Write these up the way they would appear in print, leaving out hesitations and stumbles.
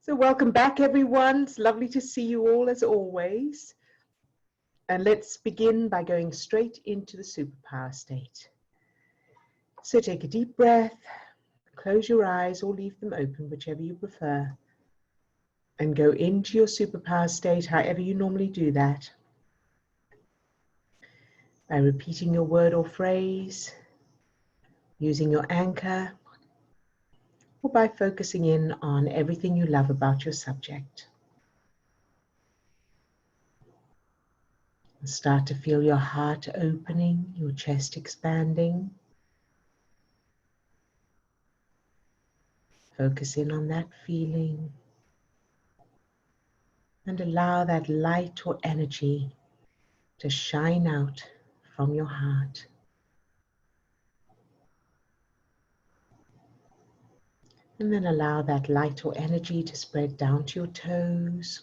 So welcome back, everyone. It's lovely to see you all as always. And let's begin by going straight into the superpower state. So take a deep breath, close your eyes or leave them open, whichever you prefer, and go into your superpower state, however you normally do that, by repeating your word or phrase, using your anchor, or by focusing in on everything you love about your subject. Start to feel your heart opening, your chest expanding. Focus in on that feeling and allow that light or energy to shine out from your heart. And then allow that light or energy to spread down to your toes,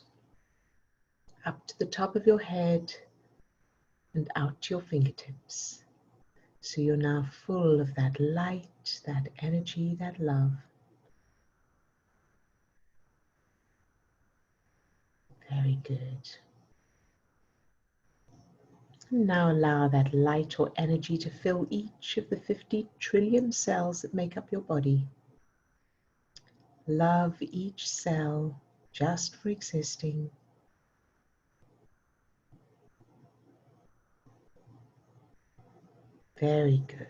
up to the top of your head, and out to your fingertips. So you're now full of that light, that energy, that love. Very good. And now allow that light or energy to fill each of the 50 trillion cells that make up your body. Love each cell just for existing. Very good.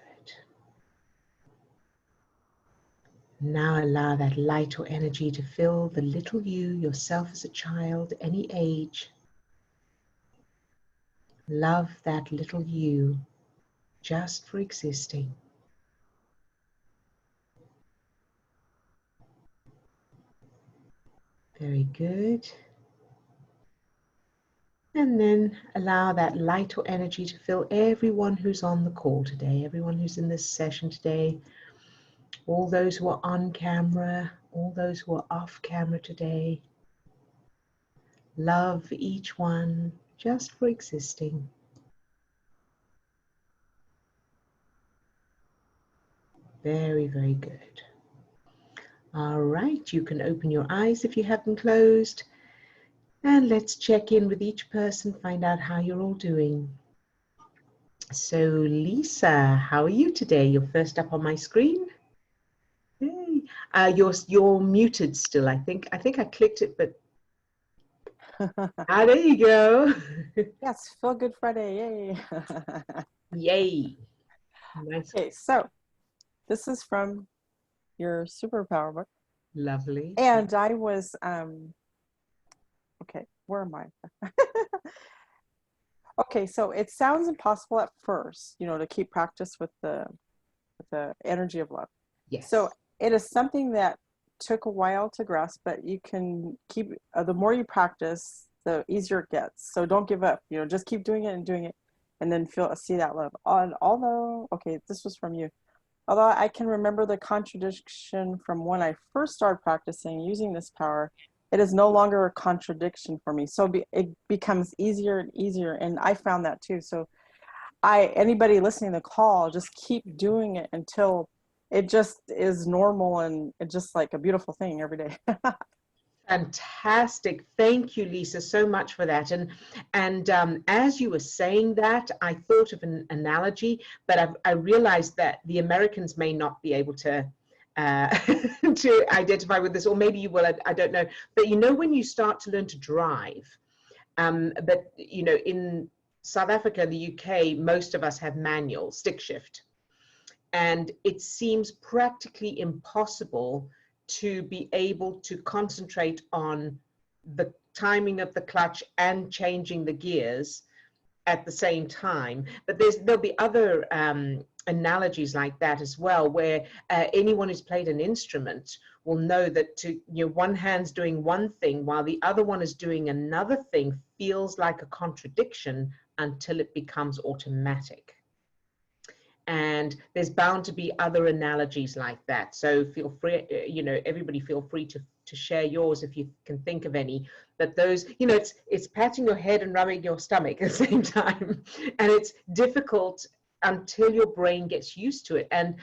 Now allow that light or energy to fill the little you, yourself as a child, any age. Love that little you just for existing. Very good. And then allow that light or energy to fill everyone who's on the call today, everyone who's in this session today, all those who are on camera, all those who are off camera today. Love each one just for existing. Very, very good. All right, you can open your eyes if you have them closed. And let's check in with each person, find out how you're all doing. So Lisa, how are you today? You're first up on my screen. Hey. You're muted still, I think. I clicked it, but there you go. Yes, Feel Good Friday, yay. Yay. Nice. Okay, so this is from your Superpower book. Lovely. And I was, okay, where am I? Okay, so it sounds impossible at first, to keep practice with the energy of love. Yes. So it is something that took a while to grasp, but you can keep, the more you practice, the easier it gets. So don't give up, just keep doing it, and then see that love. Although, okay, this was from you. Although I can remember the contradiction from when I first started practicing using this power, it is no longer a contradiction for me. So it becomes easier and easier. And I found that too. So anybody listening to the call, just keep doing it until it just is normal and it's just like a beautiful thing every day. Fantastic. Thank you, Lisa, so much for that. And as you were saying that, I thought of an analogy, but I realized that the Americans may not be able to to identify with this, or maybe you will, I don't know. But when you start to learn to drive, but in South Africa, the UK, most of us have manual, stick shift. And it seems practically impossible to be able to concentrate on the timing of the clutch and changing the gears at the same time. But there'll be other analogies like that as well, where anyone who's played an instrument will know that one hand's doing one thing while the other one is doing another thing feels like a contradiction until it becomes automatic. And there's bound to be other analogies like that. So feel free, everybody feel free to share yours if you can think of any. But those, it's patting your head and rubbing your stomach at the same time. And it's difficult until your brain gets used to it. And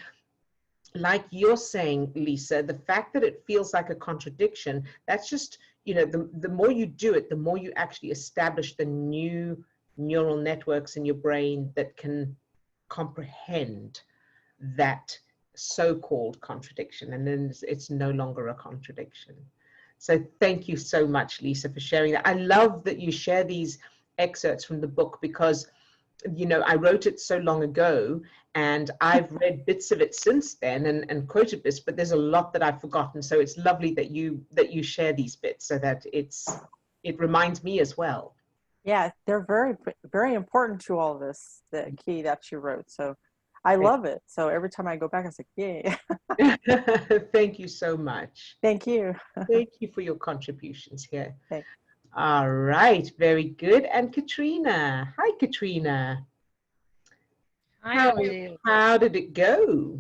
like you're saying, Lisa, the fact that it feels like a contradiction, that's just, you know, the more you do it, the more you actually establish the new neural networks in your brain that can comprehend that so-called contradiction, and then it's no longer a contradiction. So thank you so much, Lisa, for sharing that. I love that you share these excerpts from the book, because you know, I wrote it so long ago and I've read bits of it since then and quoted this, but there's a lot that I've forgotten. So it's lovely that you share these bits so that it reminds me as well. Yeah, they're very, very important to all this, the key that you wrote. So I love it. So every time I go back, I say, yay. Thank you so much. Thank you. Thank you for your contributions here. Thanks. All right, very good. And Katrina. Hi, Katrina. Hi, Odille. How did it go?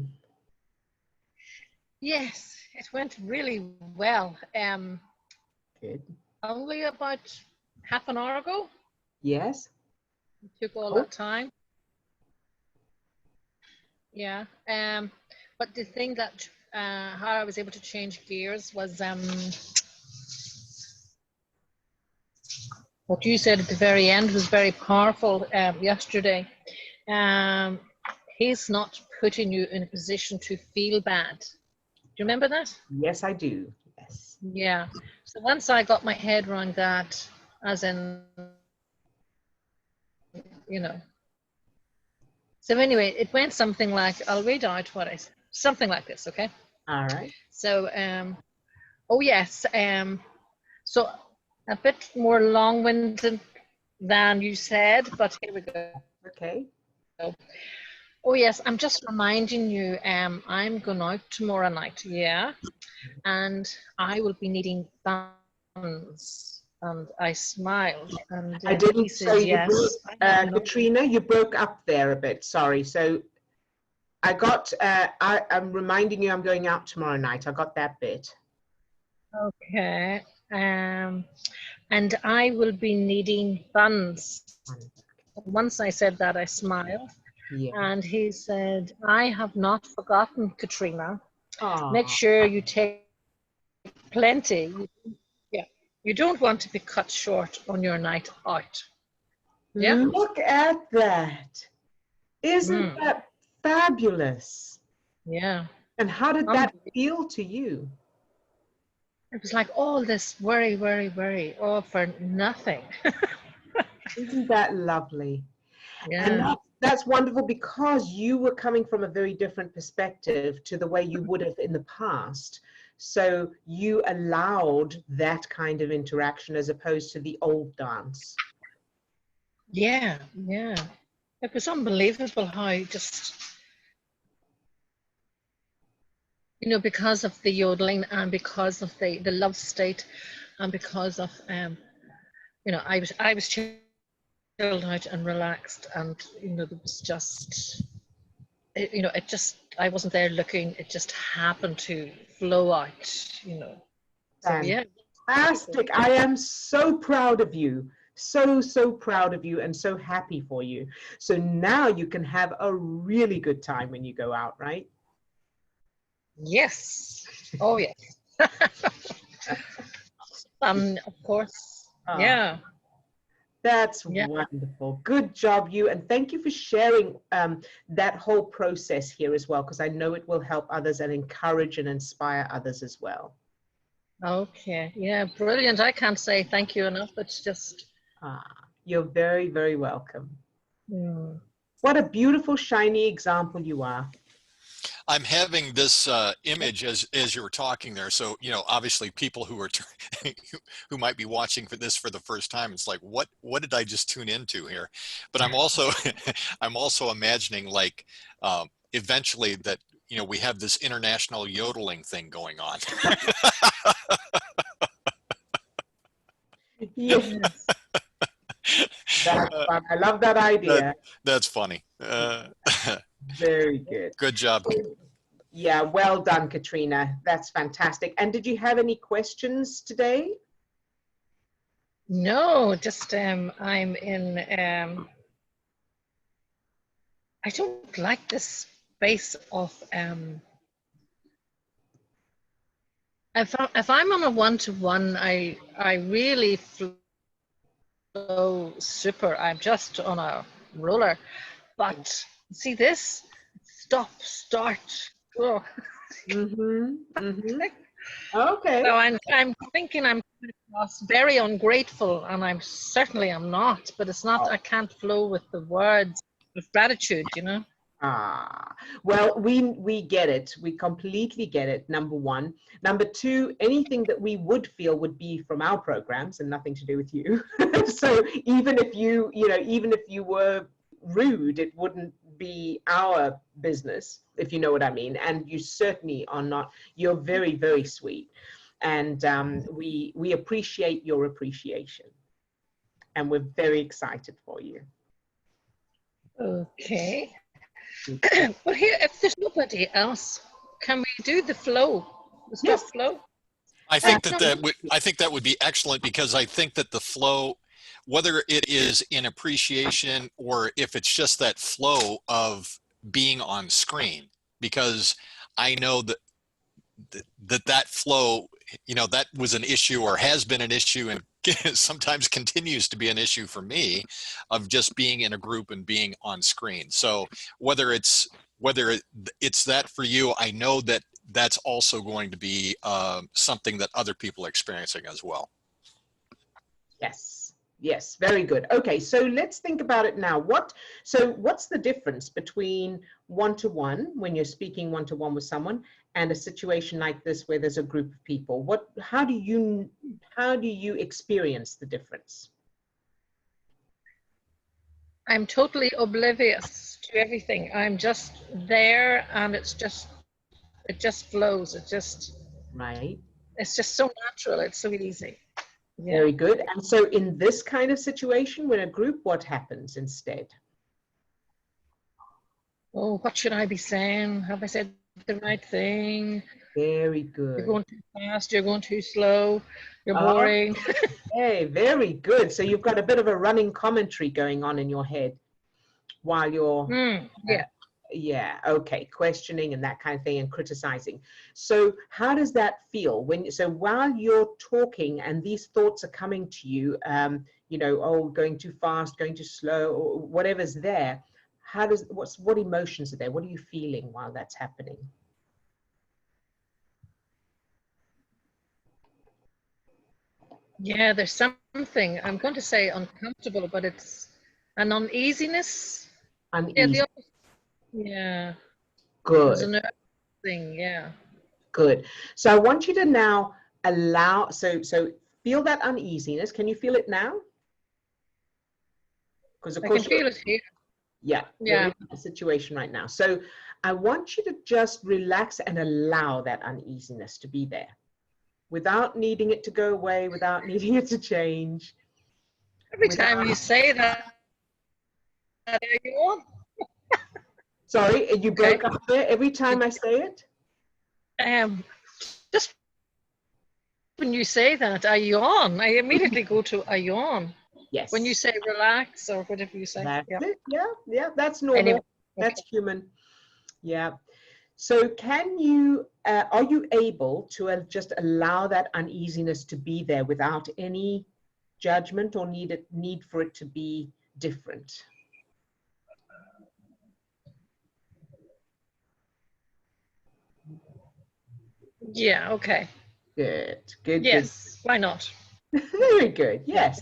Yes, it went really well. Good. Only about half an hour ago. Yes. It took all that time. Yeah. But the thing that how I was able to change gears was what you said at the very end was very powerful yesterday. He's not putting you in a position to feel bad. Do you remember that? Yes, I do. Yes. Yeah. So once I got my head around that, as in, you know. So anyway, it went something like, I'll read out what I said. Something like this, okay? All right. So, oh yes, so a bit more long-winded than you said, but here we go. Okay. So, oh yes, I'm just reminding you, I'm going out tomorrow night, yeah, and I will be needing buns. And I smiled, and I didn't say yes. Katrina, you broke up there a bit. Sorry. So I got. I'm reminding you, I'm going out tomorrow night. I got that bit. Okay. And I will be needing buns. Once I said that, I smiled. Yeah. And he said, I have not forgotten, Katrina. Aww. Make sure you take plenty. Yeah. You don't want to be cut short on your night out. Yeah. Look at that. Isn't that fabulous? Yeah. And how did that feel to you? It was like all this worry, all for nothing. Isn't that lovely? Yeah. And that's wonderful, because you were coming from a very different perspective to the way you would have in the past. So you allowed that kind of interaction as opposed to the old dance. Yeah, yeah. It was unbelievable how just, you know, because of the yodeling and because of the love state and because of, you know, I was chilled out and relaxed, and, you know, there was just, you know, it just, I wasn't there looking, it just happened to flow out, you know. So, yeah. Fantastic. I am so proud of you. So proud of you and so happy for you. So now you can have a really good time when you go out, right? Yes. Oh, yes. Of course. Yeah. That's wonderful. Good job, you. And thank you for sharing that whole process here as well, because I know it will help others and encourage and inspire others as well. Okay. Yeah, brilliant. I can't say thank you enough. It's just... You're very, very welcome. What a beautiful, shiny example you are. I'm having this image as you were talking there. So, you know, obviously people who are who might be watching for this for the first time, it's like, what did I just tune into here? But I'm also I'm also imagining, like, eventually that, you know, we have this international yodeling thing going on. Yes. That's fun. I love that idea. That's funny. Very good. Good job. Yeah, well done, Katrina. That's fantastic. And did you have any questions today? No, just I'm in I don't like this space of If I'm on a one-to-one, I really flow super. I'm just on a roller. But see this? Stop, start, go. Mm-hmm. Mm-hmm. Okay. So I'm thinking I'm coming across very ungrateful, and I'm certainly am not. But it's not. I can't flow with the words of gratitude, you know. Ah, well, we get it. We completely get it. Number one. Number two, anything that we would feel would be from our programs and nothing to do with you. So even if even if you were rude, it wouldn't be our business, if you know what I mean. And you certainly are not. You're very, very sweet, and we appreciate your appreciation, and we're very excited for you. Okay. Well, here, if there's nobody else, can we do the flow? The stop Yes. flow? I think that would be excellent, because I think that the flow, whether it is in appreciation or if it's just that flow of being on screen, because I know that flow, that was an issue, or has been an issue, and sometimes continues to be an issue for me, of just being in a group and being on screen. So whether it's that for you, I know that that's also going to be something that other people are experiencing as well. Yes. Yes, very good. Okay, so let's think about it now. What's the difference between one-to-one, when you're speaking one-to-one with someone, and a situation like this where there's a group of people? How do you experience the difference? I'm totally oblivious to everything. I'm just there, and it just flows. Right. It's just so natural. It's so easy. Yeah. Very good. And so in this kind of situation, when a group, what happens instead? Oh, what should I be saying? Have I said the right thing? Very You're good. going too fast. You're going too slow. You're boring. Hey, very good. So you've got a bit of a running commentary going on in your head while you're Yeah. yeah, okay, questioning and that kind of thing, and criticizing. So how does that feel while you're talking and these thoughts are coming to you, oh, going too fast, going too slow, or whatever's there, what emotions are there? What are you feeling while that's happening? Yeah, there's something, I'm going to say uncomfortable, but it's an uneasiness. Uneasy. Yeah. Good. There's a nerve thing, yeah. Good. So I want you to now allow, so feel that uneasiness. Can you feel it now? Because of course I can feel it here. Yeah. You're in a situation right now. So I want you to just relax and allow that uneasiness to be there without needing it to go away, without needing it to change. Every time you say that, there you are. Sorry, you broke up there every time I say it? Just when you say that, I yawn. I immediately go to a yawn. Yes. When you say relax or whatever you say. That's it. Yeah, that's normal. Anyway, that's human. Yeah. So can you, are you able to just allow that uneasiness to be there without any judgment or need for it to be different? Yeah, okay. Good, good. Yes, good. Why not? Very good, yes.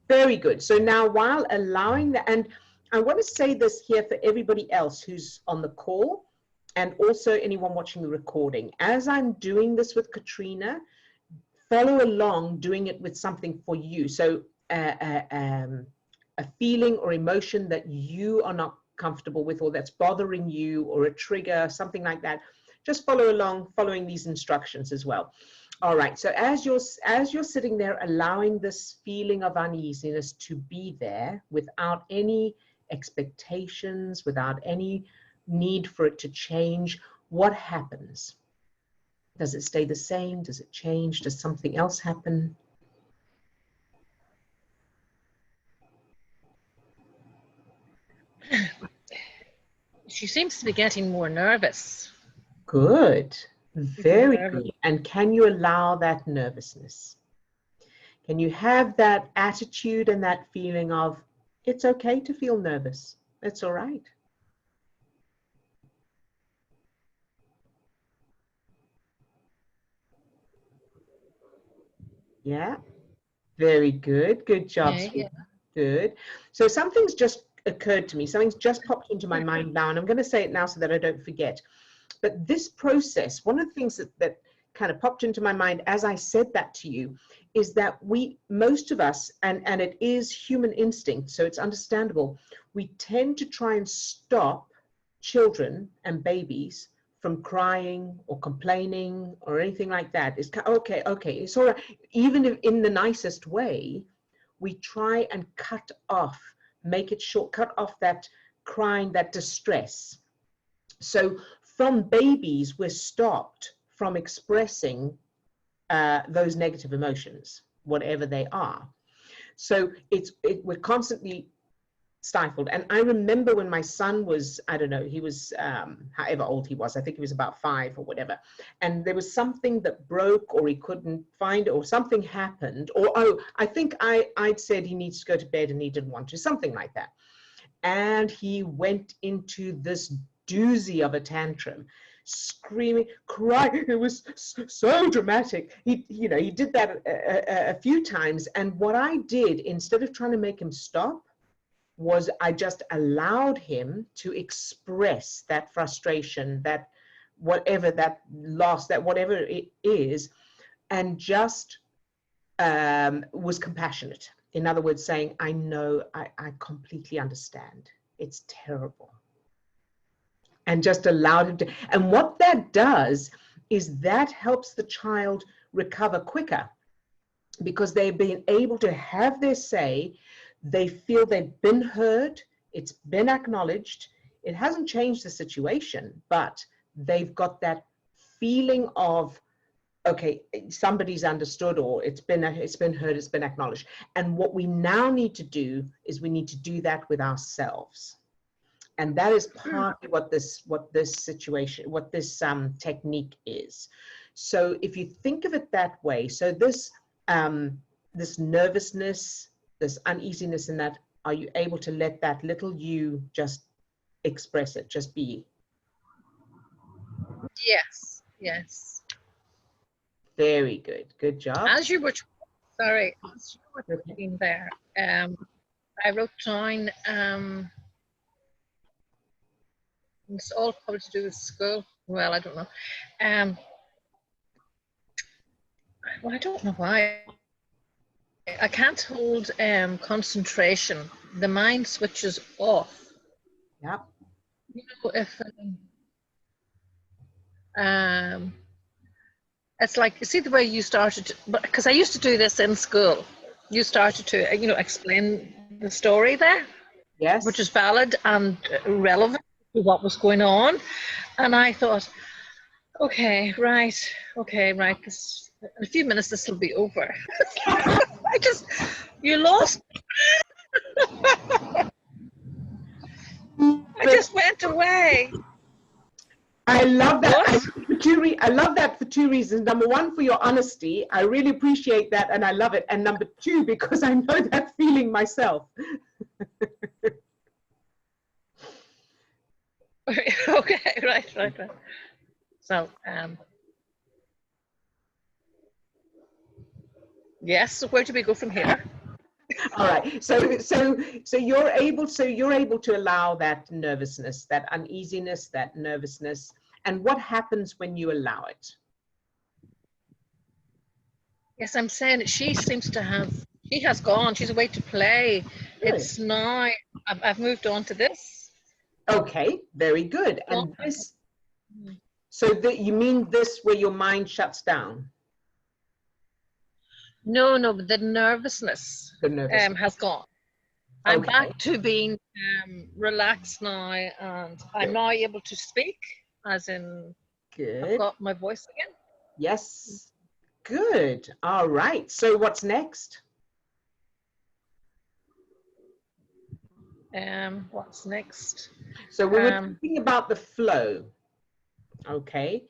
Very good. So now while allowing that, and I want to say this here for everybody else who's on the call, and also anyone watching the recording, as I'm doing this with Katrina, follow along doing it with something for you. So a feeling or emotion that you are not comfortable with, or that's bothering you, or a trigger, something like that. Just follow along, following these instructions as well. All right, so as you're sitting there, allowing this feeling of uneasiness to be there without any expectations, without any need for it to change, what happens? Does it stay the same? Does it change? Does something else happen? She seems to be getting more nervous. Good. Very good. And can you allow that nervousness? Can you have that attitude and that feeling of, it's okay to feel nervous. It's all right. Yeah. Very good. Good job. Yeah. Good. So something's just occurred to me. Something's just popped into my mind now, and I'm going to say it now so that I don't forget. But this process, one of the things that kind of popped into my mind as I said that to you, is that most of us, and it is human instinct, so it's understandable, we tend to try and stop children and babies from crying or complaining or anything like that. It's okay, it's all right. Even if in the nicest way, we try and cut off, make it short, cut off that crying, that distress. So from babies, we're stopped from expressing those negative emotions, whatever they are. So we're constantly stifled. And I remember when my son was, I don't know, he was however old he was, I think he was about 5 or whatever, and there was something that broke, or he couldn't find it, or something happened, or I think I'd said he needs to go to bed and he didn't want to, something like that. And he went into this doozy of a tantrum, screaming, crying. It was so dramatic. He did that a few times. And what I did, instead of trying to make him stop, was I just allowed him to express that frustration, that whatever, that loss, that whatever it is, and just was compassionate. In other words, saying, I know, I completely understand. It's terrible. And just allowed him to. And what that does is that helps the child recover quicker, because they've been able to have their say. They feel they've been heard, it's been acknowledged. It hasn't changed the situation, but they've got that feeling of, okay, somebody's understood, or it's been heard, it's been acknowledged. And what we now need to do is we need to do that with ourselves. And that is partly what this technique is. So if you think of it that way, so this nervousness, this uneasiness in that, are you able to let that little you just express it, just be? Yes. Very good. Good job. As you were talking there, I wrote down, it's all probably to do with school. Well, I don't know. Well, I don't know why. I can't hold concentration. The mind switches off. Yep. You know, if it's like, you see the way you started, because I used to do this in school. You started to, explain the story there. Yes. Which is valid and relevant to what was going on. And I thought, okay, right. This, in a few minutes, this will be over. You lost. I just went away. I love that. I love that for 2 reasons. Number one, for your honesty. I really appreciate that, and I love it. And number 2, because I know that feeling myself. Okay, right. So, yes. So where do we go from here? All right. So you're able to allow that nervousness, that uneasiness, that nervousness. And what happens when you allow it? Yes, I'm saying she has gone. She's away to play. Really? It's now, I've moved on to this. Okay, very good. And this, so you mean this where your mind shuts down? No, but the nervousness, has gone. I'm back to being relaxed now, and I'm now able to speak, as in, good. I've got my voice again. Yes, good. All right. So what's next? What's next? So we were thinking about the flow. Okay.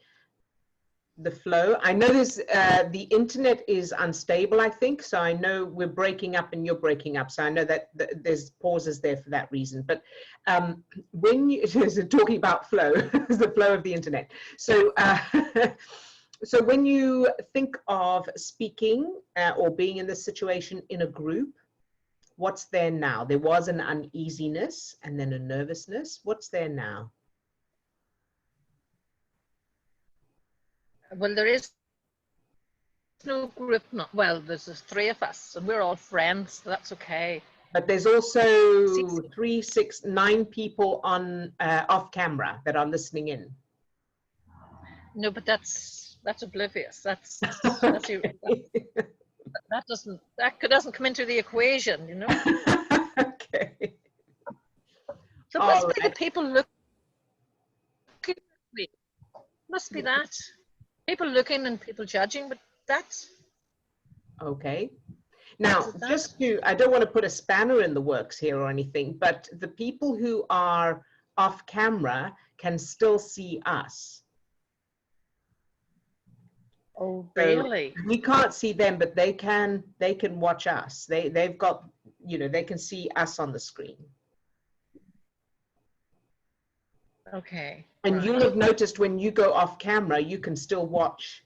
the flow. I know there's the internet is unstable, I think, so I know we're breaking up and you're breaking up, so I know that there's pauses there for that reason. But when you talking about flow, the flow of the internet. So so when you think of speaking or being in this situation in a group, what's there now? There was an uneasiness and then a nervousness. What's there now? Well, there is no group. Well, there's just 3 of us, and we're all friends. So that's okay. But there's also 3, 6, 9 people on off camera that are listening in. No, but that's oblivious. That doesn't come into the equation, you know. Okay. So it must be the people looking at me. Must be that. People looking and people judging, but that's okay. Now, just to, I don't want to put a spanner in the works here or anything, but the people who are off camera can still see us. Oh, really? So we can't see them, but they can watch us. They've got, you know, they can see us on the screen. Okay. And right. you'll have noticed when you go off camera, you can still watch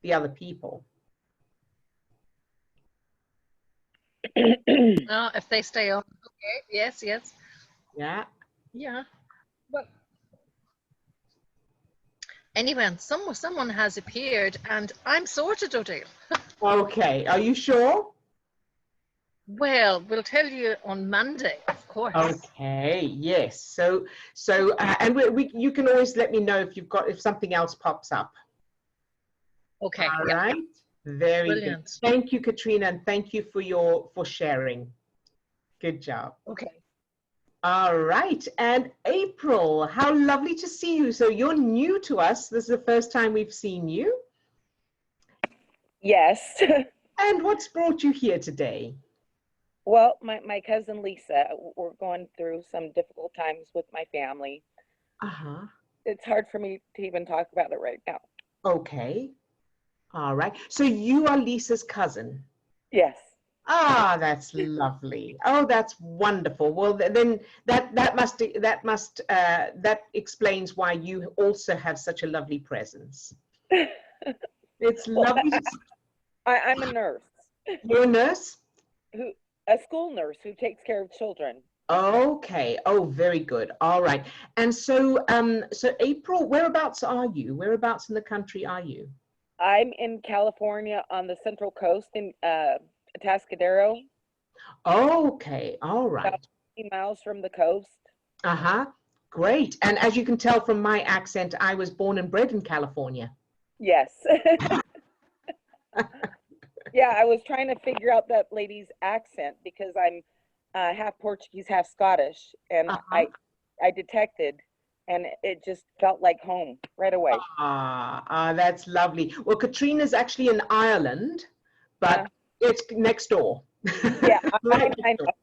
the other people. Oh, if they stay on. Okay. Yes, yes. Yeah. Yeah. But anyway, someone has appeared and I'm sorted, Odille. Okay. Are you sure? Well, we'll tell you on Monday, of course. Okay. Yes. So and you can always let me know if something else pops up. Okay. All right. Very Brilliant. good. Thank you, Katrina, and thank you for sharing. Good job. Okay. All right. And April, how lovely to see you. So you're new to us. This is the first time we've seen you. Yes. And what's brought you here today? Well, my cousin Lisa, we're going through some difficult times with my family. Uh-huh. It's hard for me to even talk about it right now. Okay. All right. So you are Lisa's cousin? Yes. Ah, that's lovely. Oh, that's wonderful. Well, then that explains why you also have such a lovely presence. It's lovely. I'm a nurse. You're a nurse? A school nurse who takes care of children. Okay. Oh, very good. All right. And so, so April, whereabouts are you? Whereabouts in the country are you? I'm in California on the Central Coast in Atascadero. Okay. All right. About 50 miles from the coast. Uh-huh. Great. And as you can tell from my accent, I was born and bred in California. Yes. Yeah, I was trying to figure out that lady's accent because I'm half Portuguese, half Scottish, and I detected, and it just felt like home right away. That's lovely. Well, Katrina's actually in Ireland, but it's next door. Yeah, Right I next door.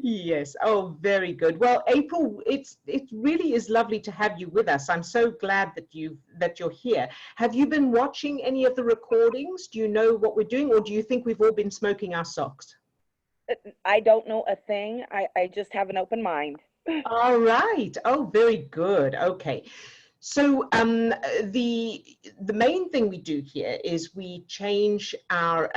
Yes. Oh, very good. Well, April, it really is lovely to have you with us. I'm so glad that you're here. Have you been watching any of the recordings? Do you know what we're doing, or do you think we've all been smoking our socks? I don't know a thing. I just have an open mind. All right. Oh, very good. Okay. So the main thing we do here is we change our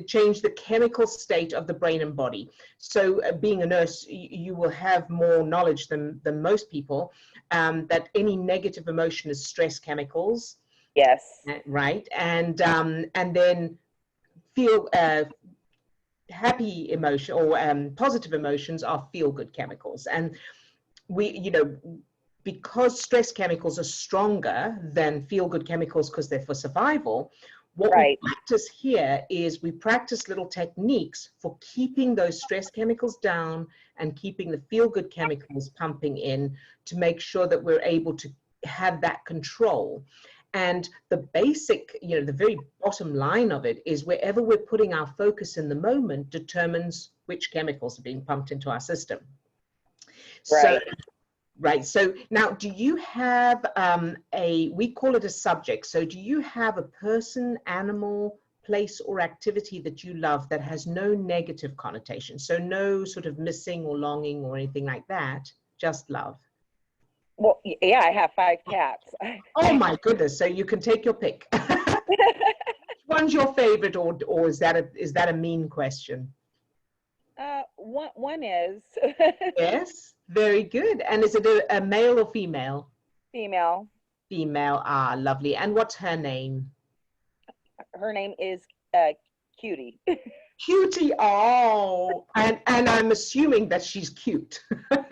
change the chemical state of the brain and body. So being a nurse, you will have more knowledge than most people, that any negative emotion is stress chemicals. Yes. Right. And then feel happy emotion or positive emotions are feel good chemicals. And we, because stress chemicals are stronger than feel good chemicals because they're for survival, what we practice here is we practice little techniques for keeping those stress chemicals down and keeping the feel-good chemicals pumping in to make sure that we're able to have that control. And the basic, the very bottom line of it is wherever we're putting our focus in the moment determines which chemicals are being pumped into our system. Right. So Right. So now, do you have we call it a subject. So do you have a person, animal, place, or activity that you love that has no negative connotation? So no sort of missing or longing or anything like that, just love. Well, yeah, I have 5 cats. Oh my goodness. So you can take your pick. Which one's your favorite, or is that a mean question? One is Yes, very good. And is it a male or female? female. Female. Ah, lovely. And what's her name? Her name is Cutie. Cutie. Oh, and I'm assuming that she's cute.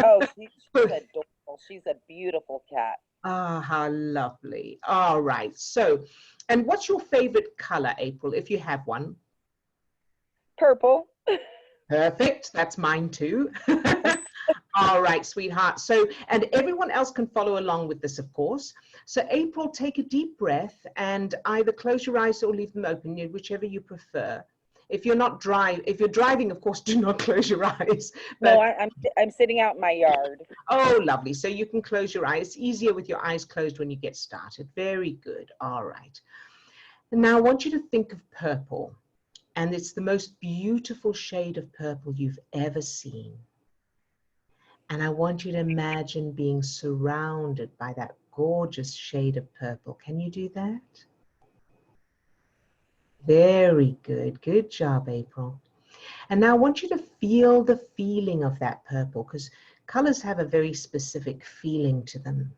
Oh, she's adorable. She's a beautiful cat. Ah, how lovely. All right. So, and what's your favorite color, April, if you have one? Purple. Perfect. That's mine too. All right, sweetheart. So, and everyone else can follow along with this, of course. So, April, take a deep breath and either close your eyes or leave them open, whichever you prefer. If you're driving, of course, do not close your eyes. But, No, I'm sitting out in my yard. oh, lovely. So you can close your eyes. It's easier with your eyes closed when you get started. Very good. All right. And now I want you to think of purple. And it's the most beautiful shade of purple you've ever seen. And I want you to imagine being surrounded by that gorgeous shade of purple. Can you do that? Very good. Good job, April. And now I want you to feel the feeling of that purple, because colors have a very specific feeling to them.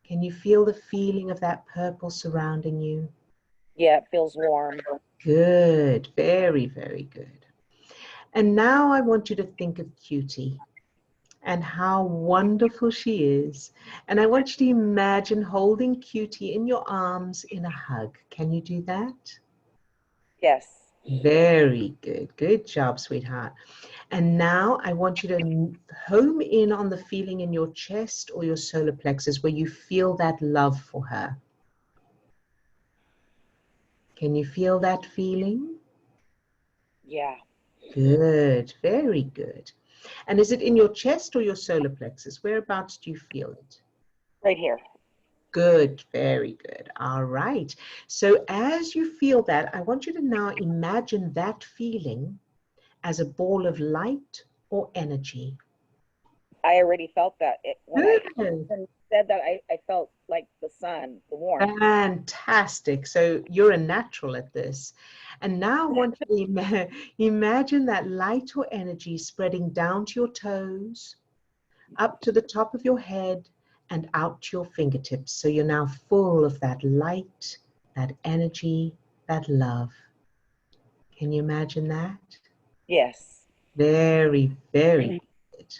Can you feel the feeling of that purple surrounding you? Yeah, it feels warm. Good. Very, very good. And now I want you to think of Cutie and how wonderful she is. And I want you to imagine holding Cutie in your arms in a hug. Can you do that? Yes. Very good. Good job, sweetheart. And now I want you to home in on the feeling in your chest or your solar plexus where you feel that love for her. Can you feel that feeling? Yeah. Good. Very good. And is it in your chest or your solar plexus? Whereabouts do you feel it? Right here. Good, very good. All right. So as you feel that, I want you to now imagine that feeling as a ball of light or energy. I already felt that. When Good. I said that, I felt like the sun, the warmth. Fantastic. So you're a natural at this. And now I want you to imagine that light or energy spreading down to your toes, up to the top of your head, and out to your fingertips. So you're now full of that light, that energy, that love. Can you imagine that? Yes. Very, very good.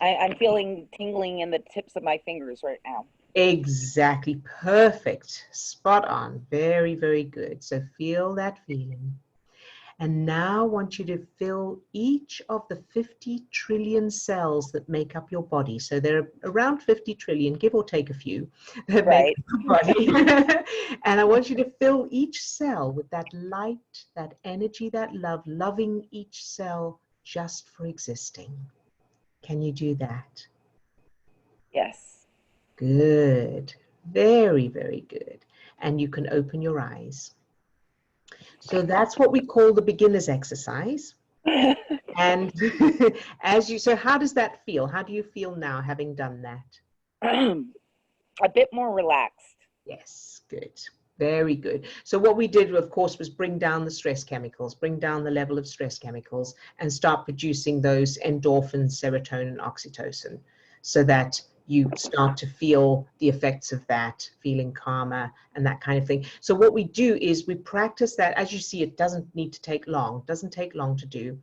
I'm feeling tingling in the tips of my fingers right now. Exactly. Perfect. Spot on. Very, very good. So feel that feeling. And now I want you to fill each of the 50 trillion cells that make up your body. So there are around 50 trillion, give or take a few, that make up your body. And I want you to fill each cell with that light, that energy, that love, loving each cell just for existing. Can you do that? Yes. Good. Very, very good. And you can open your eyes. So that's what we call the beginner's exercise. And so how does that feel? How do you feel now having done that? A bit more relaxed. Yes, good. Very good. So what we did, of course, was bring down the stress chemicals, bring down the level of stress chemicals and start producing those endorphins, serotonin, oxytocin, so that you start to feel the effects of that, feeling calmer and that kind of thing. So what we do is we practice that. As you see, it doesn't need to take long, doesn't take long to do.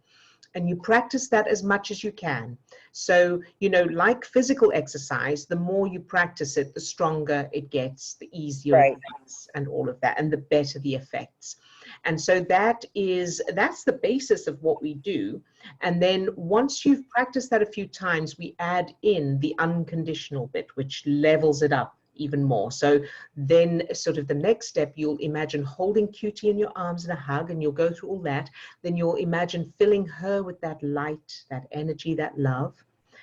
And you practice that as much as you can. So, you know, like physical exercise, the more you practice it, the stronger it gets, the easier it gets, and all of that, and the better the effects. And so that's the basis of what we do. And then once you've practiced that a few times, we add in the unconditional bit, which levels it up even more. So then sort of the next step, you'll imagine holding Cutie in your arms in a hug, and you'll go through all that. Then you'll imagine filling her with that light, that energy, that love.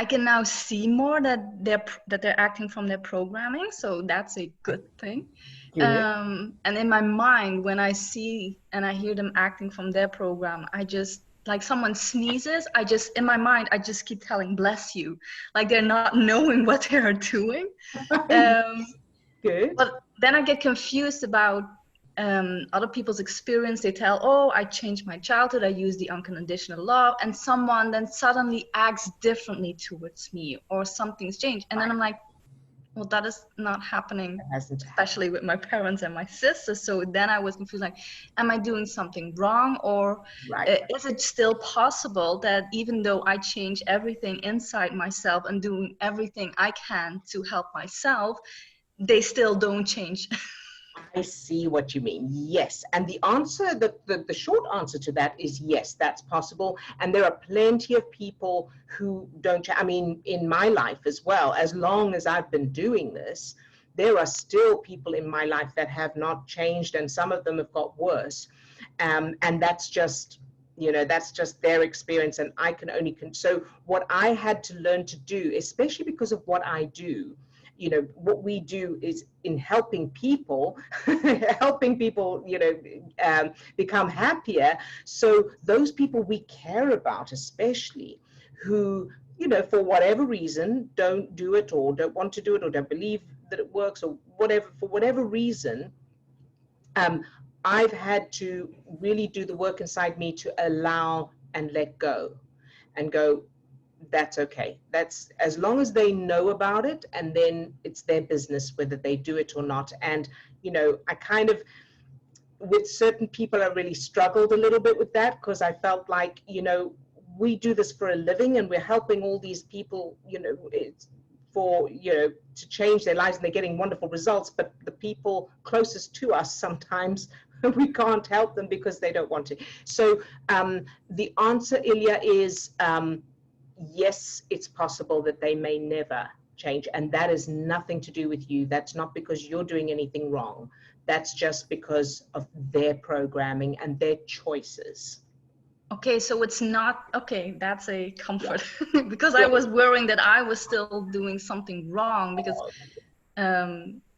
I can now see more that they're acting from their programming, so that's a good thing. And in my mind, when I see and I hear them acting from their program, I just, like someone sneezes, in my mind, I just keep telling, bless you, like they're not knowing what they are doing. Good. But then I get confused about other people's experience. They tell, oh, I changed my childhood, I use the unconditional love, and someone then suddenly acts differently towards me, or something's changed. And then I'm like, well, that is not happening, especially with my parents and my sisters. So then I was confused, like, am I doing something wrong? Or is it still possible that even though I change everything inside myself and doing everything I can to help myself, they still don't change? I see what you mean. Yes. And the answer, the short answer to that is yes, that's possible. And there are plenty of people who don't, I mean, in my life as well, as long as I've been doing this, there are still people in my life that have not changed, and some of them have got worse. And that's just, you know, that's just their experience. And I can only, so what I had to learn to do, especially because of what I do, you know, what we do is in helping people, you know, become happier. So those people we care about, especially who, you know, for whatever reason, don't do it or don't want to do it or don't believe that it works or whatever, for whatever reason, I've had to really do the work inside me to allow and let go and go, that's okay. That's as long as they know about it, and then it's their business whether they do it or not. And, you know, I kind of, with certain people, I really struggled a little bit with that, because I felt like, you know, we do this for a living and we're helping all these people, you know, for, you know, to change their lives, and they're getting wonderful results. But the people closest to us, sometimes we can't help them because they don't want to. So the answer, Ilja, is yes, it's possible that they may never change, and that is nothing to do with you. That's not because you're doing anything wrong. That's just because of their programming and their choices. Okay, so it's not, okay, that's a comfort. Because I was worrying that I was still doing something wrong, because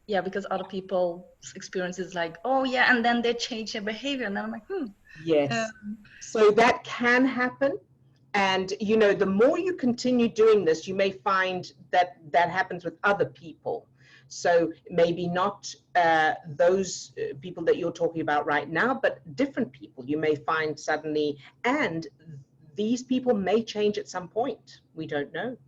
because other people's experience is like, oh yeah, and then they change their behavior, and then I'm like, Yes. So that can happen. And, you know, the more you continue doing this, you may find that that happens with other people. So maybe not those people that you're talking about right now, but different people you may find suddenly, and these people may change at some point. We don't know.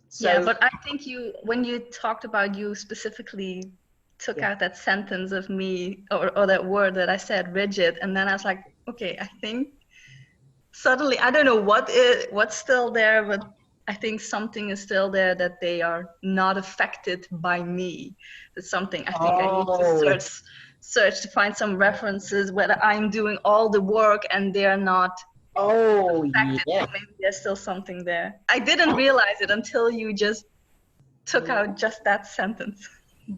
So, yeah, but I think when you talked about, you specifically took out that sentence of me, or that word that I said, rigid, and then I was like, okay, I think suddenly, I don't know what's still there, but I think something is still there, that they are not affected by me. That's something I think I need to search to find some references, whether I'm doing all the work and they're not affected. Yeah. Maybe there's still something there. I didn't realize it until you just took out just that sentence.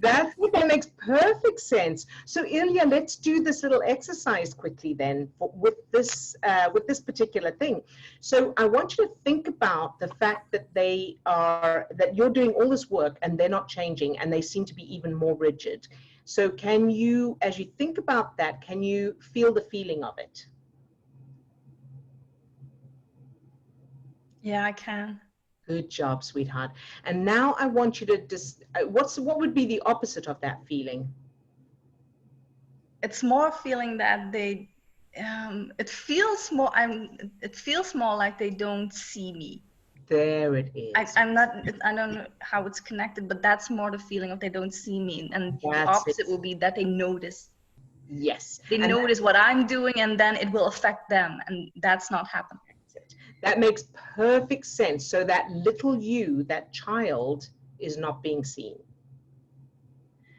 That makes perfect sense. So Ilja, let's do this little exercise quickly then with this particular thing. So I want you to think about the fact that that you're doing all this work and they're not changing, and they seem to be even more rigid. So can you, as you think about that, can you feel the feeling of it? Yeah, I can. Good job, sweetheart. And now I want you to just, what would be the opposite of that feeling? It's more feeling that they, it feels more like they don't see me. There it is. I don't know how it's connected, but that's more the feeling of they don't see me. And the opposite will be that they notice. Yes. They notice what I'm doing, and then it will affect them, and that's not happening. That makes perfect sense. So that little you, that child, is not being seen.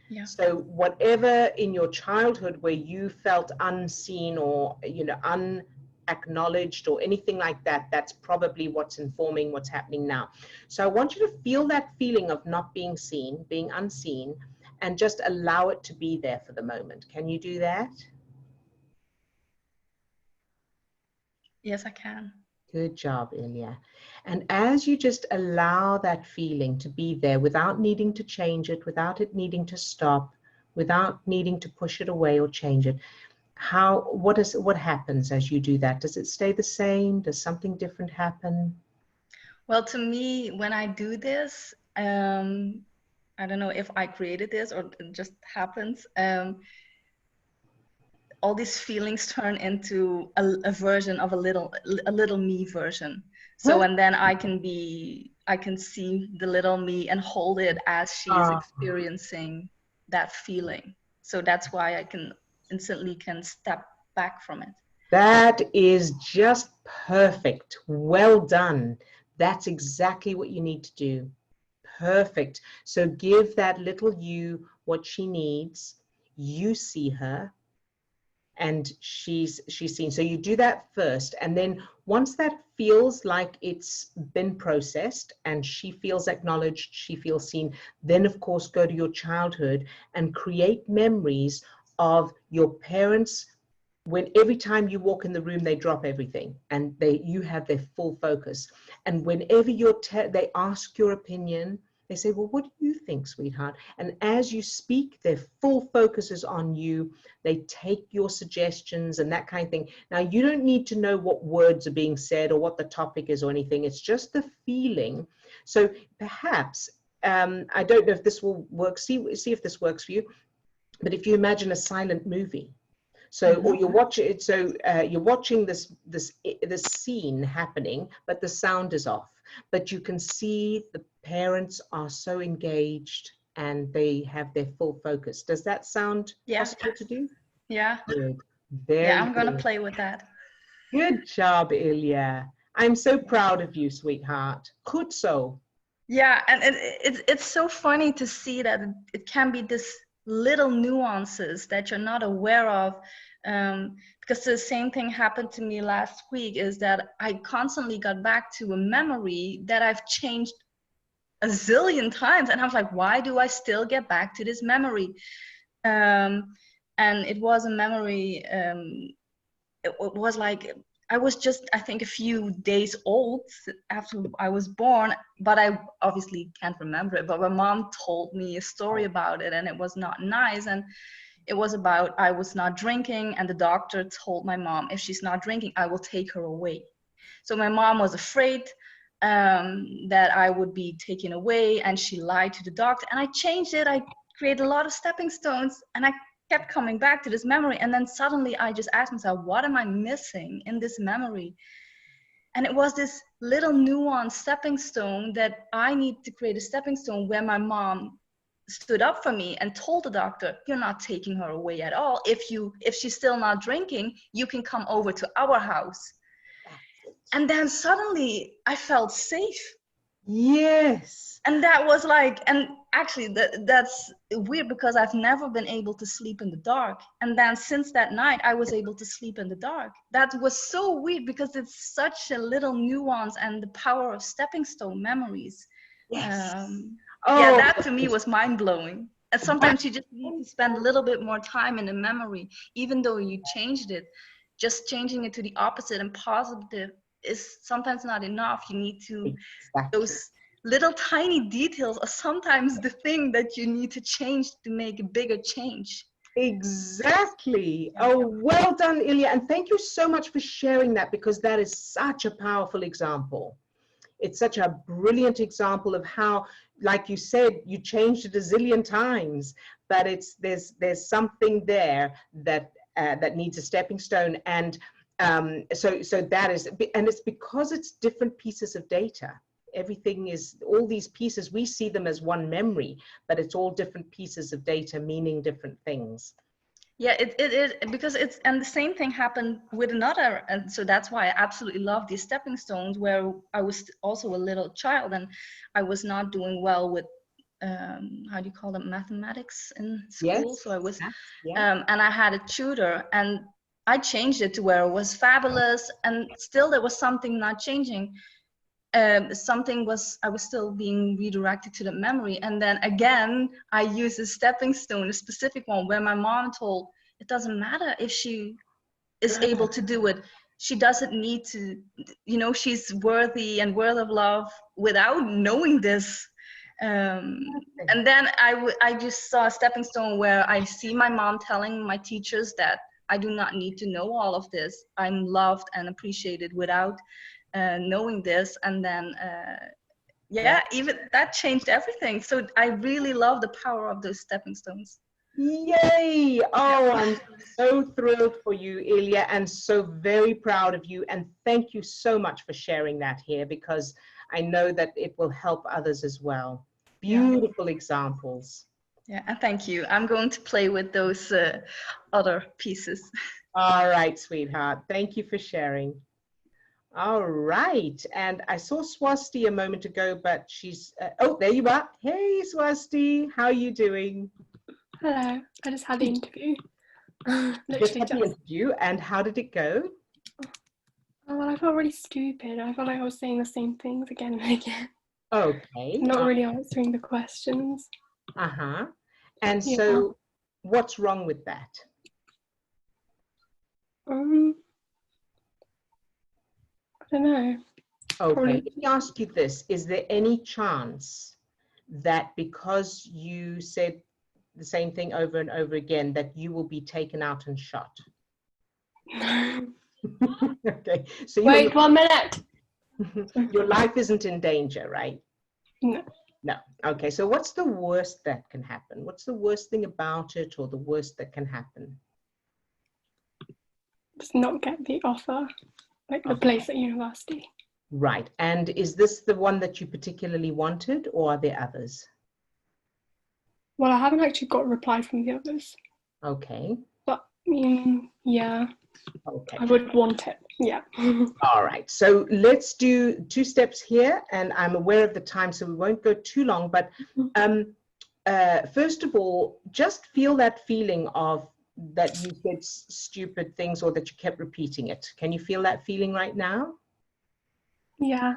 Yeah. So whatever in your childhood where you felt unseen or, you know, unacknowledged or anything like that, that's probably what's informing what's happening now. So I want you to feel that feeling of not being seen, being unseen, and just allow it to be there for the moment. Can you do that? Yes, I can. Good job, Ilja. And as you just allow that feeling to be there without needing to change it, without it needing to stop, without needing to push it away or change it, what happens as you do that? Does it stay the same? Does something different happen? Well, to me, when I do this, I don't know if I created this or it just happens. All these feelings turn into a version of a little me version. So, and then I can see the little me and hold it as she is experiencing that feeling. So that's why I can instantly step back from it. That is just perfect. Well done. That's exactly what you need to do. Perfect. So give that little you what she needs. You see her and she's seen. So you do that first. And then once that feels like it's been processed and she feels acknowledged, she feels seen, then of course go to your childhood and create memories of your parents. When every time you walk in the room, they drop everything and you have their full focus. And whenever they ask your opinion, they say, well, what do you think, sweetheart? And as you speak, their full focus is on you. They take your suggestions and that kind of thing. Now, you don't need to know what words are being said or what the topic is or anything. It's just the feeling. So perhaps, I don't know if this will work. See if this works for you. But if you imagine a silent movie, so, or you're watching this scene happening, but the sound is off. But you can see the parents are so engaged and they have their full focus. Does that sound possible to do? Yeah. Good. Very I'm going to good. play with that. Good job, Ilja. I'm so proud of you, sweetheart. Good so. Yeah, and it's so funny to see that it can be this little nuances that you're not aware of, because the same thing happened to me last week, is that I constantly got back to a memory that I've changed a zillion times, and I was like, why do I still get back to this memory? And it was a memory, it was like I was just, I think, a few days old after I was born, but I obviously can't remember it. But my mom told me a story about it, and it was not nice. And it was about, I was not drinking, and the doctor told my mom, if she's not drinking, I will take her away. So my mom was afraid that I would be taken away, and she lied to the doctor. And I changed it. I created a lot of stepping stones, and I kept coming back to this memory. And then suddenly I just asked myself, what am I missing in this memory? And it was this little nuanced stepping stone that I need to create a stepping stone where my mom stood up for me and told the doctor, you're not taking her away at all. If she's still not drinking, you can come over to our house. And then suddenly I felt safe. Yes. And that was like, and actually that's weird because I've never been able to sleep in the dark. And then since that night, I was able to sleep in the dark. That was so weird because it's such a little nuance and the power of stepping stone memories. Yes. Yeah, that to me was mind blowing. And sometimes you just need to spend a little bit more time in the memory, even though you changed it. Just changing it to the opposite and positive is sometimes not enough. You need to, those little tiny details are sometimes the thing that you need to change to make a bigger change. Exactly. Oh, well done, Ilja. And thank you so much for sharing that, because that is such a powerful example. It's such a brilliant example of how, like you said, you changed it a zillion times, but there's something there that that needs a stepping stone. And so that is, and it's because it's different pieces of data. Everything is, all these pieces, we see them as one memory, but it's all different pieces of data meaning different things. Yeah, it because it's, and the same thing happened with another, and so that's why I absolutely love these stepping stones, where I was also a little child and I was not doing well with how do you call them, mathematics in school. Yes. So I was and I had a tutor, and I changed it to where it was fabulous, and still there was something not changing. Something was, I was still being redirected to the memory. And then again, I used a stepping stone, a specific one, where my mom told, it doesn't matter if she is able to do it. she doesn't need to, you know, she's worthy and worth of love without knowing this. And then I just saw a stepping stone where I see my mom telling my teachers that I do not need to know all of this. I'm loved and appreciated without knowing this. And then, yeah, even that changed everything. So I really love the power of those stepping stones. Yay! Oh, I'm so thrilled for you, Ilja, and so very proud of you. And thank you so much for sharing that here, because I know that it will help others as well. Beautiful examples. Yeah, and thank you. I'm going to play with those other pieces. All right, sweetheart. Thank you for sharing. All right. And I saw Swasti a moment ago, but she's, oh, there you are. Hey, Swasti. How are you doing? Hello. I just had the interview. Just had the interview. And how did it go? Oh, well, I felt really stupid. I felt like I was saying the same things again and again. Okay. Not really answering the questions. Uh-huh. And so what's wrong with that? I don't know. Okay, Probably. let me ask you this. Is there any chance that because you said the same thing over and over again, that you will be taken out and shot? No. Okay. So Wait 1 minute. your life isn't in danger, right? No. No. Okay, so what's the worst that can happen? What's the worst thing about it, or the worst that can happen? Just not get the offer, like the place at university. Right. And is this the one that you particularly wanted, or are there others? Well, I haven't actually got a reply from the others. Okay. But, yeah. Okay. I would want it. Yeah. All right. So let's do 2 steps here, and I'm aware of the time, so we won't go too long. But first of all, just feel that feeling of that you said stupid things, or that you kept repeating it. Can you feel that feeling right now? Yeah.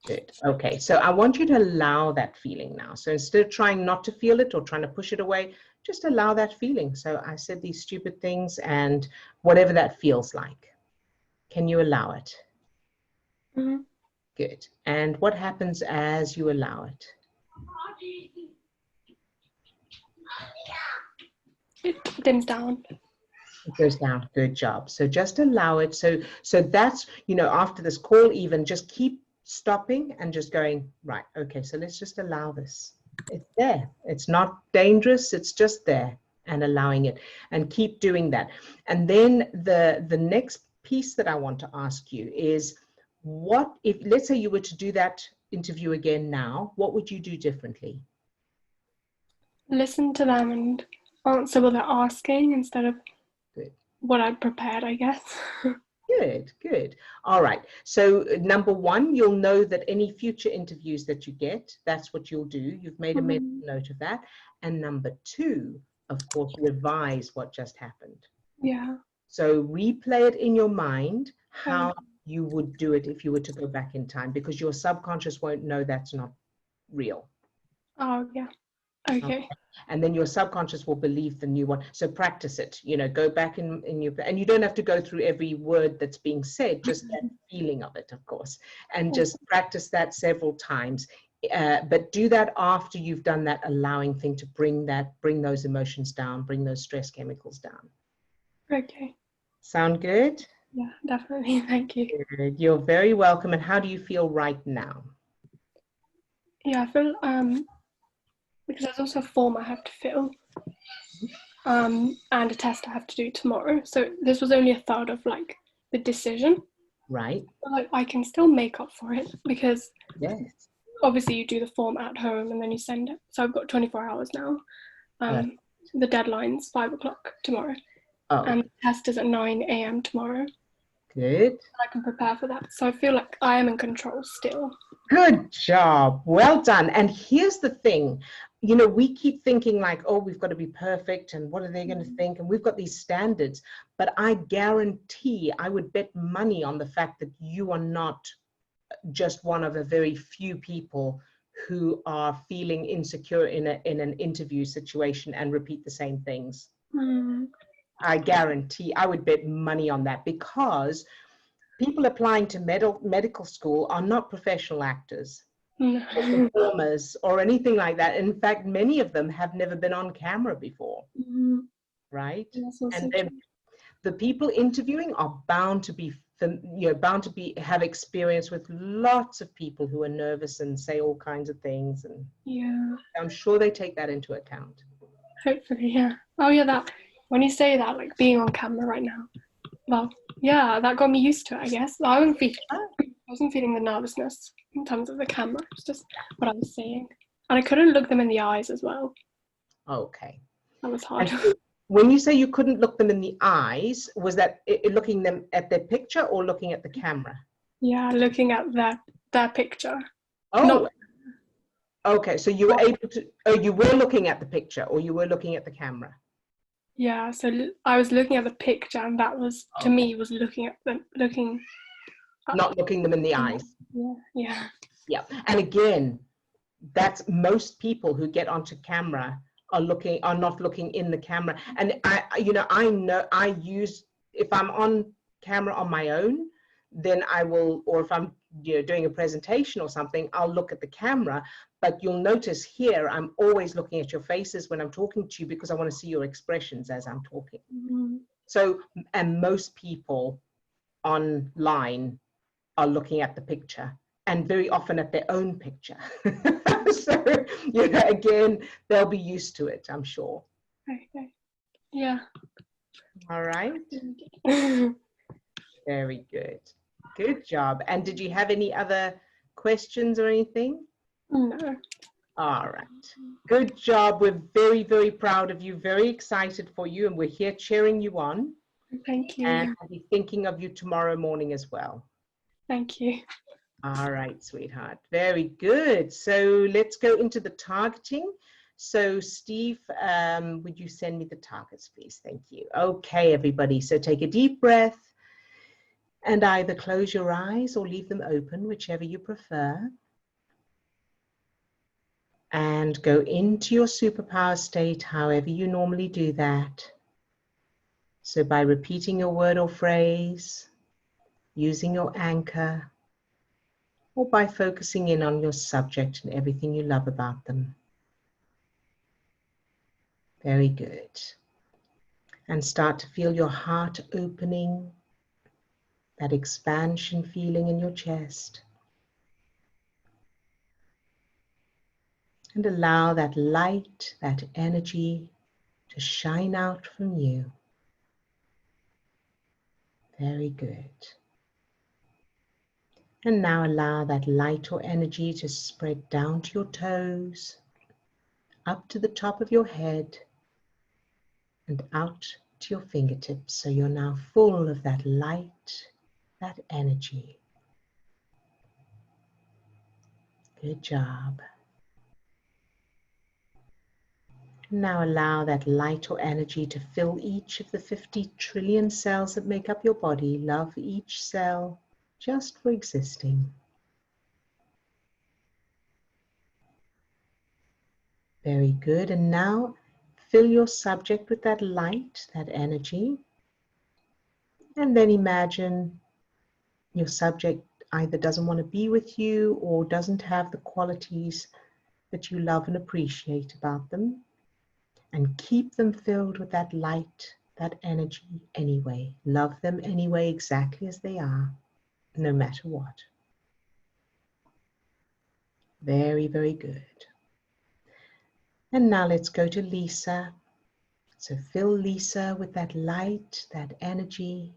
Good. Okay. So I want you to allow that feeling now. So instead of trying not to feel it or trying to push it away, just allow that feeling. So I said these stupid things, and whatever that feels like. Can you allow it? Mm-hmm. Good. And what happens as you allow it? It dims down. It goes down. Good job. So just allow it. So that's, you know, after this call, even just keep stopping and just going, right, okay, so let's just allow this. It's there. It's not dangerous. It's just there, and allowing it, and keep doing that. And then the next piece that I want to ask you is, what if, let's say you were to do that interview again now, what would you do differently? Listen to them and answer what they're asking instead of what I'd prepared, I guess. Good, good. All right. So number 1, you'll know that any future interviews that you get, that's what you'll do. You've made a mental note of that. And number 2, of course, revise what just happened. Yeah. So replay it in your mind, how you would do it if you were to go back in time, because your subconscious won't know that's not real. Oh, yeah. Okay. And then your subconscious will believe the new one. So practice it, you know, go back in your, and you don't have to go through every word that's being said, just that feeling of it, of course, and just practice that several times. But do that after you've done that allowing thing to bring those emotions down, bring those stress chemicals down. Okay. Sound good? Yeah, definitely. Thank you. Good. You're very welcome. And how do you feel right now? Yeah, I feel because there's also a form I have to fill, and a test I have to do tomorrow. So this was only a third of like the decision. Right. But, like, I can still make up for it, because yes, obviously you do the form at home and then you send it. So I've got 24 hours now. The deadline's 5 o'clock tomorrow. And the test is at 9 a.m. tomorrow. Good. I can prepare for that. So I feel like I am in control still. Good job. Well done. And here's the thing, you know, we keep thinking like, oh, we've got to be perfect, and what are they going to think? And we've got these standards, but I guarantee, I would bet money on the fact that you are not just one of a very few people who are feeling insecure in an interview situation and repeat the same things. I guarantee, I would bet money on that, because people applying to medical school are not professional actors or No. performers or anything like that. In fact, many of them have never been on camera before, Mhm. right? That's also And true. the people interviewing are bound to be, have experience with lots of people who are nervous and say all kinds of things, and Yeah. I'm sure they take that into account. Hopefully, yeah. Oh yeah, that when you say that, like being on camera right now, well, yeah, that got me used to it, I guess. I wasn't feeling the nervousness in terms of the camera. It's just what I was saying. And I couldn't look them in the eyes as well. Okay. That was hard. And so when you say you couldn't look them in the eyes, was that looking them at their picture or looking at the camera? Yeah, looking at their picture. Oh, Not, okay. So you were able to, oh, you were looking at the picture or you were looking at the camera? yeah, so I was looking at the picture, and that was, to me, was looking at them, looking. Not looking them in the eyes. Yeah, yeah. Yeah. And again, that's most people who get onto camera are not looking in the camera. And I use, if I'm on camera on my own, then I will, or if I'm doing a presentation or something, I'll look at the camera. But you'll notice here, I'm always looking at your faces when I'm talking to you because I want to see your expressions as I'm talking. Mm-hmm. So, and most people online are looking at the picture, and very often at their own picture. So, again, they'll be used to it, I'm sure. Okay. Yeah. All right. Very good. Good job. And did you have any other questions or anything? No. All right. Good job. We're very, very proud of you, very excited for you, and we're here cheering you on. Thank you. And I'll be thinking of you tomorrow morning as well. Thank you. All right, sweetheart. Very good. So let's go into the targeting. So Steve, would you send me the targets, please? Thank you. Okay, everybody. So take a deep breath and either close your eyes or leave them open, whichever you prefer. And go into your superpower state, however you normally do that. So by repeating your word or phrase, using your anchor, or by focusing in on your subject and everything you love about them. Very good. And start to feel your heart opening, that expansion feeling in your chest. And allow that light, that energy to shine out from you. Very good. And now allow that light or energy to spread down to your toes, up to the top of your head, and out to your fingertips. So you're now full of that light, that energy. Good job. Now allow that light or energy to fill each of the 50 trillion cells that make up your body. Love each cell just for existing. Very good. And now fill your subject with that light, that energy. And then imagine your subject either doesn't want to be with you or doesn't have the qualities that you love and appreciate about them. And keep them filled with that light, that energy anyway. Love them anyway, exactly as they are, no matter what. Very, very good. And now let's go to Lisa. So fill Lisa with that light, that energy,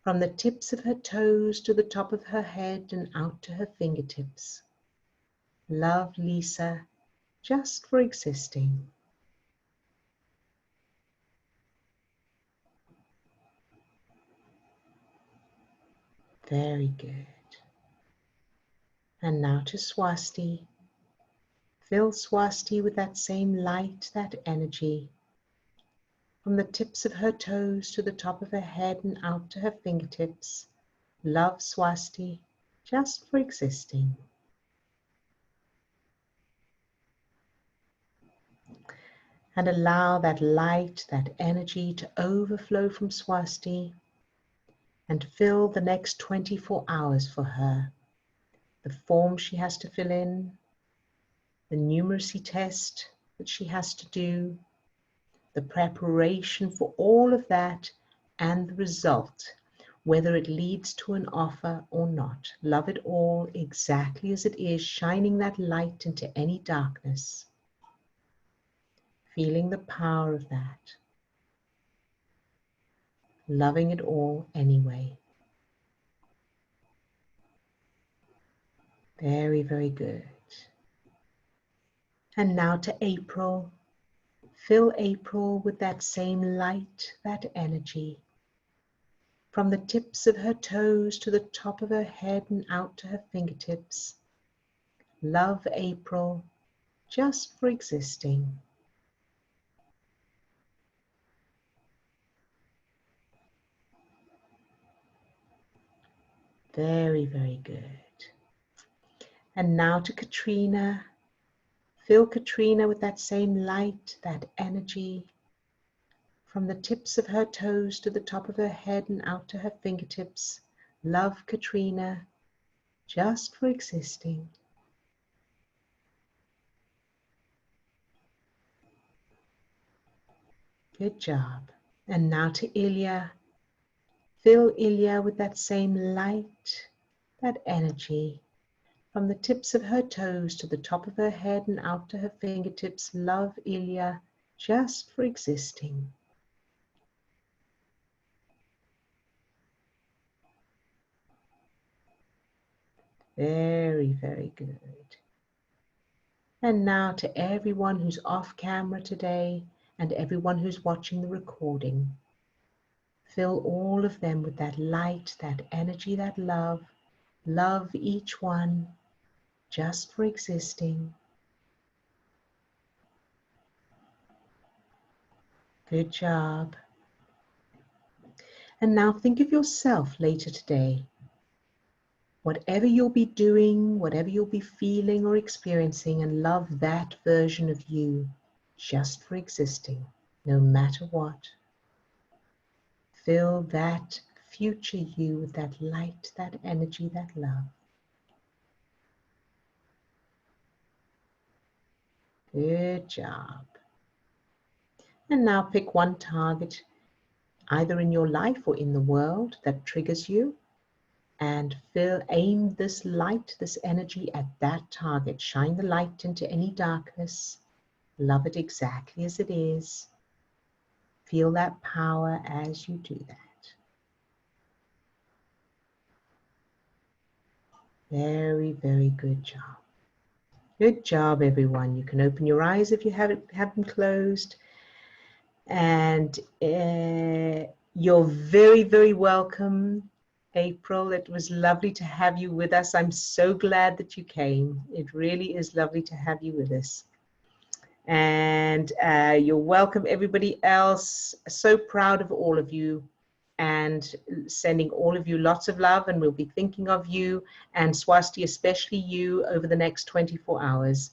from the tips of her toes to the top of her head and out to her fingertips. Love Lisa just for existing. Very good. And now to Swasti. Fill Swasti with that same light, that energy, from the tips of her toes to the top of her head and out to her fingertips. Love Swasti just for existing. And allow that light, that energy to overflow from Swasti and fill the next 24 hours for her. The form she has to fill in, the numeracy test that she has to do, the preparation for all of that, and the result, whether it leads to an offer or not. Love it all exactly as it is, shining that light into any darkness. Feeling the power of that. Loving it all anyway. Very, very good. And now to April. Fill April with that same light, that energy. From the tips of her toes to the top of her head and out to her fingertips. Love April just for existing. Very, very good. And now to Katrina. Fill Katrina with that same light, that energy. From the tips of her toes to the top of her head and out to her fingertips. Love Katrina just for existing. Good job. And now to Ilja. Fill Ilja with that same light, that energy. From the tips of her toes to the top of her head and out to her fingertips. Love Ilja just for existing. Very, very good. And now to everyone who's off camera today and everyone who's watching the recording. Fill all of them with that light, that energy, that love. Love each one just for existing. Good job. And now think of yourself later today. Whatever you'll be doing, whatever you'll be feeling or experiencing, and love that version of you just for existing, no matter what. Fill that future you with that light, that energy, that love. Good job. And now pick one target, either in your life or in the world, that triggers you. And aim this light, this energy at that target. Shine the light into any darkness. Love it exactly as it is. Feel that power as you do that. Very, very good job. Good job, everyone. You can open your eyes if you have them closed. And you're very, very welcome, April. It was lovely to have you with us. I'm so glad that you came. It really is lovely to have you with us. And you're welcome, everybody else. So proud of all of you and sending all of you lots of love, and we'll be thinking of you and Swasti, especially you, over the next 24 hours.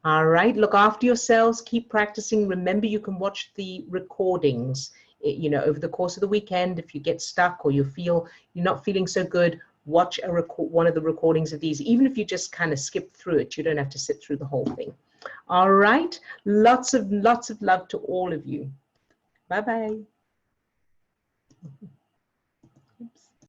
All right, look after yourselves, keep practicing. Remember, you can watch the recordings, you know, over the course of the weekend. If you get stuck or you feel you're not feeling so good, watch one of the recordings of these. Even if you just kind of skip through it, you don't have to sit through the whole thing. All right, lots of love to all of you. Bye-bye.